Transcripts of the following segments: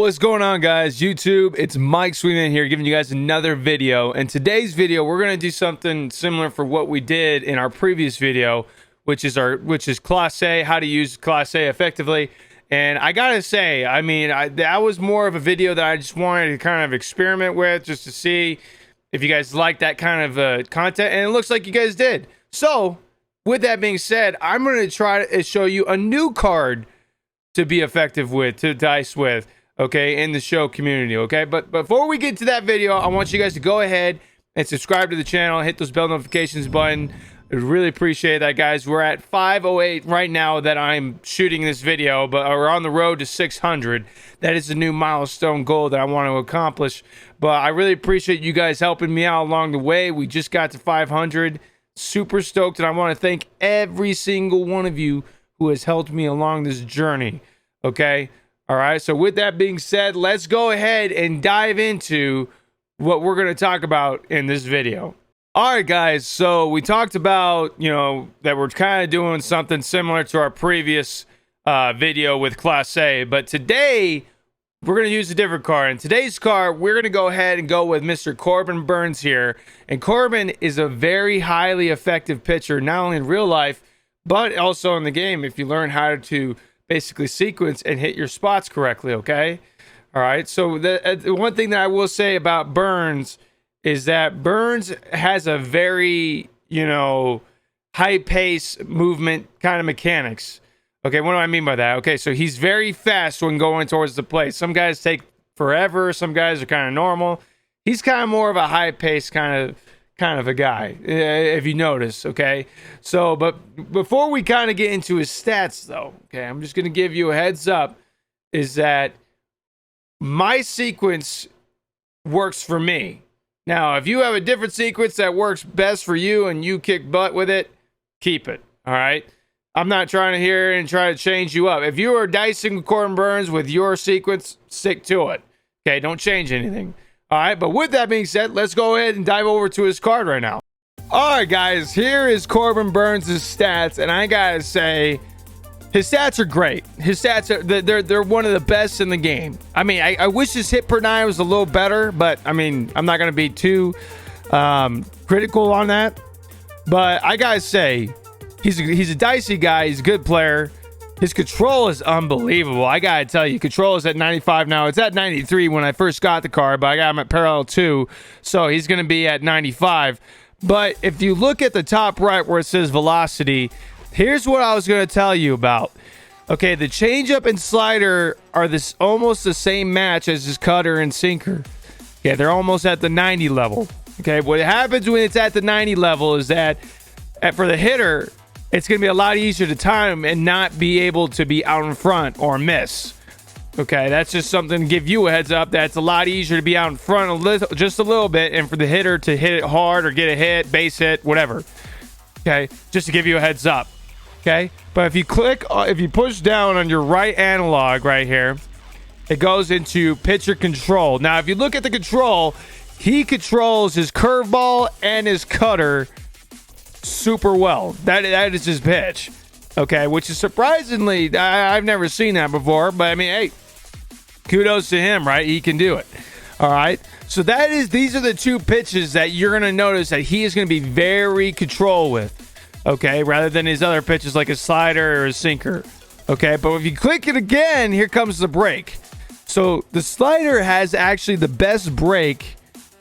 What's going on, guys? YouTube, it's Mike Sweetman here giving you guys another video. And today's video, we're going to do something similar for what we did in our previous video, which is Class A, how to use Class A effectively. And I gotta say, I mean, that was more of a video that I just wanted to kind of experiment with, just to see if you guys like that kind of content. And it looks like you guys did. So with that being said, I'm going to try to show you a new card to be effective with, to dice with, okay, in the show community, okay? But before we get to that video, I want you guys to go ahead and subscribe to the channel, hit those bell notifications button. I really appreciate that, guys. We're at 508 right now that I'm shooting this video, but we're on the road to 600. That is a new milestone goal that I want to accomplish. But I really appreciate you guys helping me out along the way. We just got to 500. Super stoked, and I want to thank every single one of you who has helped me along this journey, okay? All right, so with that being said, let's go ahead and dive into what we're going to talk about in this video. All right, guys, so we talked about, you know, that we're kind of doing something similar to our previous video with Class A, but today we're going to use a different card. In today's card, we're going to go ahead and go with Mr. Corbin Burnes here. And Corbin is a very highly effective pitcher, not only in real life, but also in the game if you learn how to basically sequence and hit your spots correctly, okay? All right, so the one thing that I will say about Burnes is that Burnes has a very, you know, high pace movement kind of mechanics. Okay, what do I mean by that? Okay, so he's very fast when going towards the plate. Some guys take forever. Some guys are kind of normal. He's kind of more of a high pace kind of a guy, if you notice, okay? So, but before we kind of get into his stats, though, okay, I'm just going to give you a heads up, is that my sequence works for me. Now, if you have a different sequence that works best for you and you kick butt with it, keep it, all right? I'm not trying to hear and try to change you up. If you are dicing with Corbin Burnes with your sequence, stick to it. Okay, don't change anything. All right, but with that being said, let's go ahead and dive over to his card right now. All right, guys, here is Corbin Burnes' stats, and I gotta say, his stats are great. His stats are they're one of the best in the game. I mean, I wish his hit per 9 was a little better, but I mean, I'm not gonna be too critical on that. But I gotta say, he's a dicey guy. He's a good player. His control is unbelievable. I gotta tell you, control is at 95 now. It's at 93 when I first got the card, but I got him at parallel 2, so he's gonna be at 95. But if you look at the top right where it says velocity, here's what I was gonna tell you about. Okay, the changeup and slider are almost the same match as his cutter and sinker. Okay, they're almost at the 90 level. Okay, what happens when it's at the 90 level is that for the hitter, it's going to be a lot easier to time and not be able to be out in front or miss. Okay, that's just something to give you a heads up. That's a lot easier to be out in front just a little bit, and for the hitter to hit it hard or get a hit, base hit, whatever. Okay, just to give you a heads up. Okay, but if you push down on your right analog right here, it goes into pitcher control. Now, if you look at the control, he controls his curveball and his cutter super well. That is his pitch, okay, which is surprisingly, I've never seen that before, but I mean, hey, kudos to him, right? He can do it. All right, so these are the two pitches that you're going to notice that he is going to be very control with, okay, rather than his other pitches like a slider or a sinker. Okay, but if you click it again, here comes the break. So the slider has actually the best break,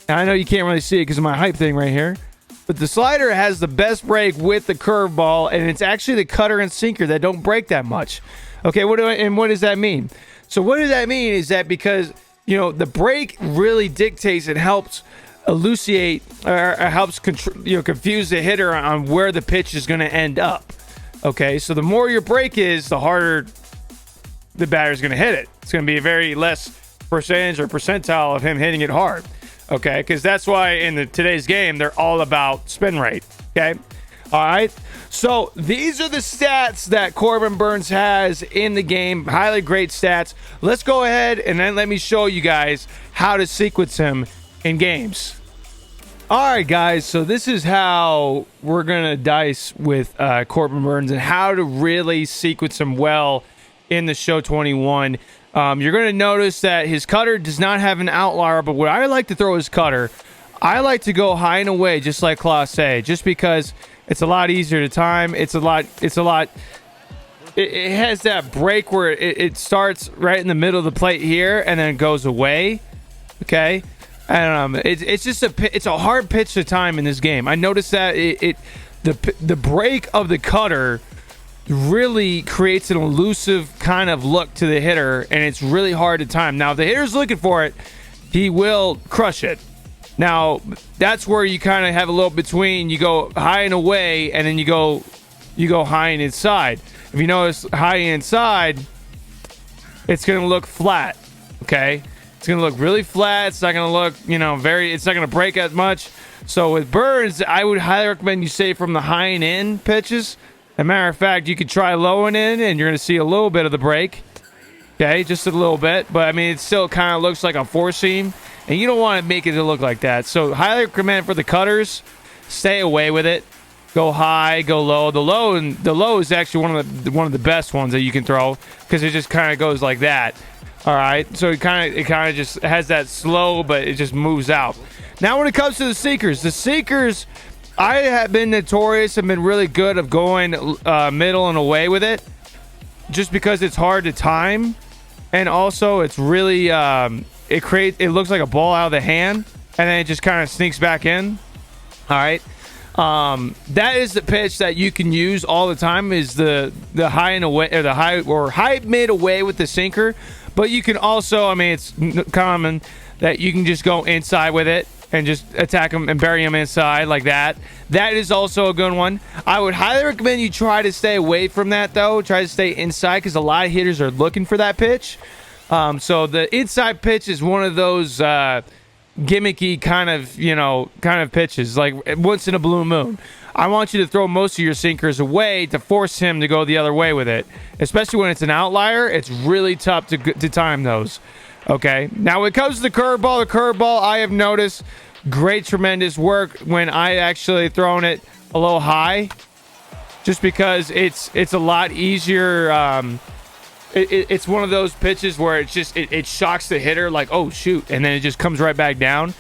and I know you can't really see it because of my hype thing right here, but the slider has the best break with the curveball, and it's actually the cutter and sinker that don't break that much. Okay, what does that mean? So what does that mean is that because, you know, the break really dictates and helps elucidate or helps confuse the hitter on where the pitch is going to end up. Okay, so the more your break is, the harder the batter's going to hit it. It's going to be a very less percentage or percentile of him hitting it hard. Okay, because that's why in today's game, they're all about spin rate, okay? All right, so these are the stats that Corbin Burnes has in the game. Highly great stats. Let's go ahead and then let me show you guys how to sequence him in games. All right, guys, so this is how we're going to dice with Corbin Burnes and how to really sequence him well in the show 21. You're going to notice that his cutter does not have an outlier, but what I like to throw his cutter, I like to go high and away, just like Class A, just because it's a lot easier to time. It has that break where it starts right in the middle of the plate here and then it goes away. Okay. And it's a hard pitch to time in this game. I noticed that the break of the cutter really creates an elusive kind of look to the hitter, and it's really hard to time. Now, if the hitter's looking for it, he will crush it. Now, that's where you kind of have a little between. You go high and away, and then you go high and inside. If you notice high and inside, it's going to look flat. Okay, it's going to look really flat. It's not going to look, it's not going to break as much. So with Burnes, I would highly recommend you stay from the high and in pitches. As a matter of fact, you could try low and in, and you're going to see a little bit of the break. Okay, just a little bit. But, I mean, it still kind of looks like a four-seam, and you don't want to make it look like that. So, highly recommend for the cutters, stay away with it. Go high, go low. The low is actually one of the best ones that you can throw because it just kind of goes like that. All right, so it kind of just has that slow, but it just moves out. Now, when it comes to the seekers, I have been notorious and been really good of going middle and away with it, just because it's hard to time, and also it's really it looks like a ball out of the hand, and then it just kind of sneaks back in. All right, that is the pitch that you can use all the time, is the high and away, or the high mid away with the sinker. But you can also, I mean, it's common that you can just go inside with it and just attack them and bury them inside like that. That is also a good one. I would highly recommend you try to stay away from that, though. Try to stay inside, because a lot of hitters are looking for that pitch. So the inside pitch is one of those gimmicky kind of pitches, like once in a blue moon. I want you to throw most of your sinkers away to force him to go the other way with it. Especially when it's an outlier, it's really tough to time those. Okay, now when it comes to the curveball, I have noticed great, tremendous work when I actually thrown it a little high, just because it's a lot easier. It's one of those pitches where it shocks the hitter, like, oh shoot, and then it just comes right back down.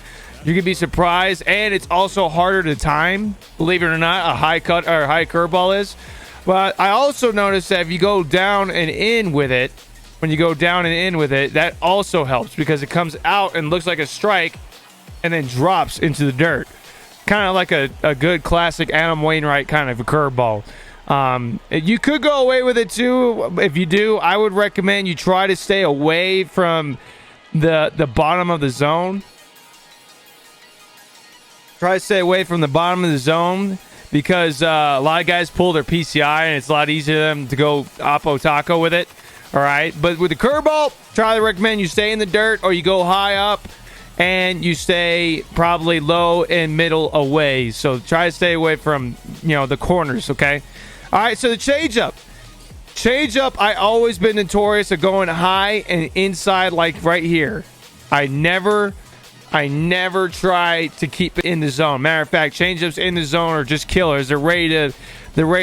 You can be surprised, and it's also harder to time, believe it or not, a high cut or high curveball is. But I also noticed that if you go down and in with it, that also helps, because it comes out and looks like a strike and then drops into the dirt. Kind of like a good classic Adam Wainwright kind of a curveball. You could go away with it too. If you do, I would recommend you try to stay away from the bottom of the zone. Try to stay away from the bottom of the zone, because a lot of guys pull their PCI and it's a lot easier for them to go oppo taco with it. All right, but with the curveball, try to recommend you stay in the dirt, or you go high up and you stay probably low and middle away. So try to stay away from the corners. Okay. All right, so the changeup, I always been notorious of going high and inside, like right here. I never try to keep it in the zone. Matter of fact, changeups in the zone are just killers. They're ready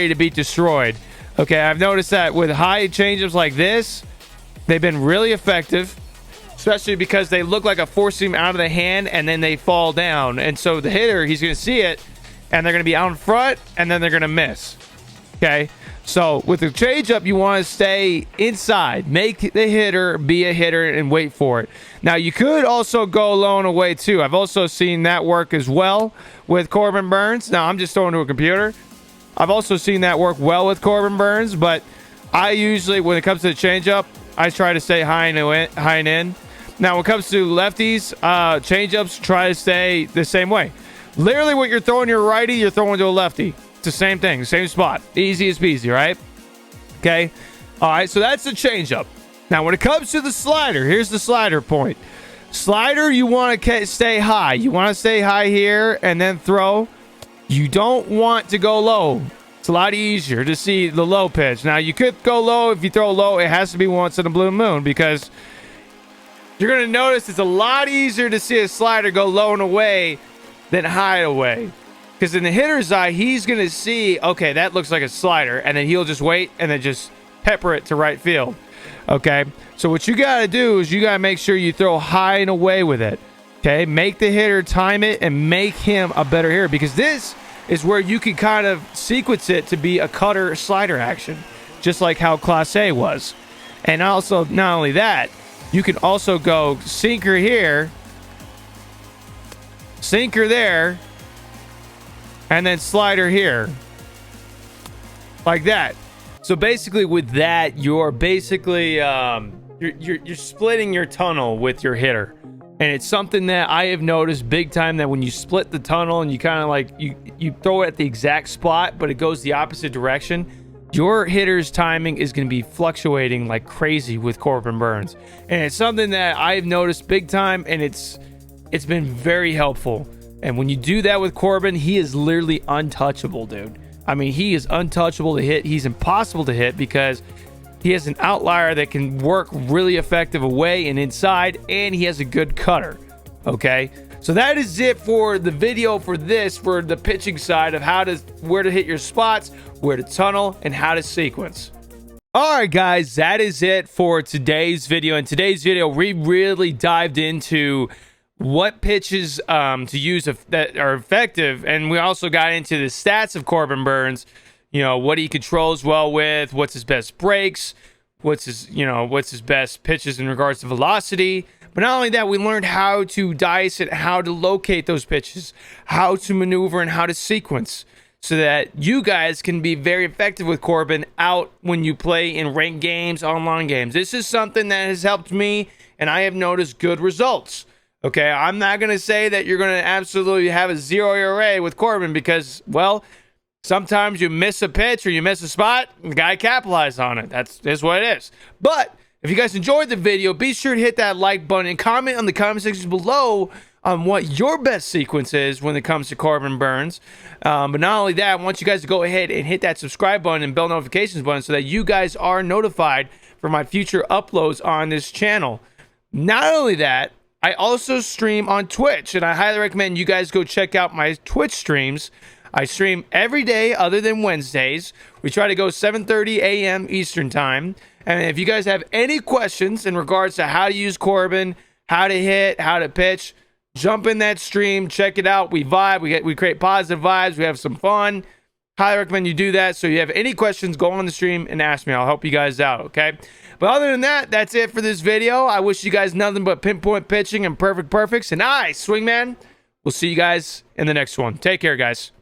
to be destroyed. Okay, I've noticed that with high changeups like this, they've been really effective, especially because they look like a four-seam out of the hand and then they fall down. And so the hitter, he's going to see it, and they're going to be out in front, and then they're going to miss. Okay, so with the changeup, you want to stay inside. Make the hitter be a hitter and wait for it. Now, you could also go low and away, too. I've also seen that work as well with Corbin Burnes. Now, I'm just throwing to a computer. I've also seen that work well with Corbin Burnes, but I usually, when it comes to the changeup, I try to stay high and in. Now, when it comes to lefties, changeups, try to stay the same way. Literally, what you're throwing your righty, you're throwing to a lefty. It's the same thing, same spot. Easy as peasy, right? Okay. All right, so that's the changeup. Now, when it comes to the slider, here's the slider point. Slider, you want to stay high. You want to stay high here and then throw. You don't want to go low. It's a lot easier to see the low pitch. Now, you could go low. If you throw low, it has to be once in a blue moon, because you're going to notice it's a lot easier to see a slider go low and away than high and away. Because in the hitter's eye, he's going to see, okay, that looks like a slider, and then he'll just wait and then just pepper it to right field. Okay, so what you got to do is you got to make sure you throw high and away with it. Okay, make the hitter time it and make him a better hitter, because this is where you can kind of sequence it to be a cutter slider action, just like how Class A was. And also, not only that, you can also go sinker here, sinker there, and then slider here, like that. So basically, with that, you're basically you're splitting your tunnel with your hitter, and it's something that I have noticed big time, that when you split the tunnel and you kind of like you throw it at the exact spot, but it goes the opposite direction, your hitter's timing is going to be fluctuating like crazy with Corbin Burnes, and it's something that I've noticed big time, and it's been very helpful. And when you do that with Corbin, he is literally untouchable, dude. I mean, he is untouchable to hit. He's impossible to hit because he has an outlier that can work really effective away and inside, and he has a good cutter. Okay, so that is it for the video for this, for the pitching side of where to hit your spots, where to tunnel, and how to sequence. All right, guys, that is it for today's video. In today's video, we really dived into what pitches to use that are effective, and we also got into the stats of Corbin Burnes. You know, what he controls well with, what's his best breaks, what's his best pitches in regards to velocity. But not only that, we learned how to dice it, how to locate those pitches, how to maneuver, and how to sequence, so that you guys can be very effective with Corbin out when you play in ranked games, online games. This is something that has helped me, and I have noticed good results. Okay, I'm not going to say that you're going to absolutely have a 0 ERA with Corbin, because, well, sometimes you miss a pitch or you miss a spot, and the guy capitalized on it. That's what it is. But if you guys enjoyed the video, be sure to hit that like button and comment on the comment section below on what your best sequence is when it comes to Corbin Burnes. But not only that, I want you guys to go ahead and hit that subscribe button and bell notifications button so that you guys are notified for my future uploads on this channel. Not only that, I also stream on Twitch, and I highly recommend you guys go check out my Twitch streams. I stream every day other than Wednesdays. We try to go 7:30 a.m. Eastern time. And if you guys have any questions in regards to how to use Corbin, how to hit, how to pitch, jump in that stream, check it out. We vibe, we create positive vibes, we have some fun. Highly recommend you do that. So if you have any questions, go on the stream and ask me. I'll help you guys out, okay? But other than that, that's it for this video. I wish you guys nothing but pinpoint pitching and perfect perfects. And I, Swingman, will see you guys in the next one. Take care, guys.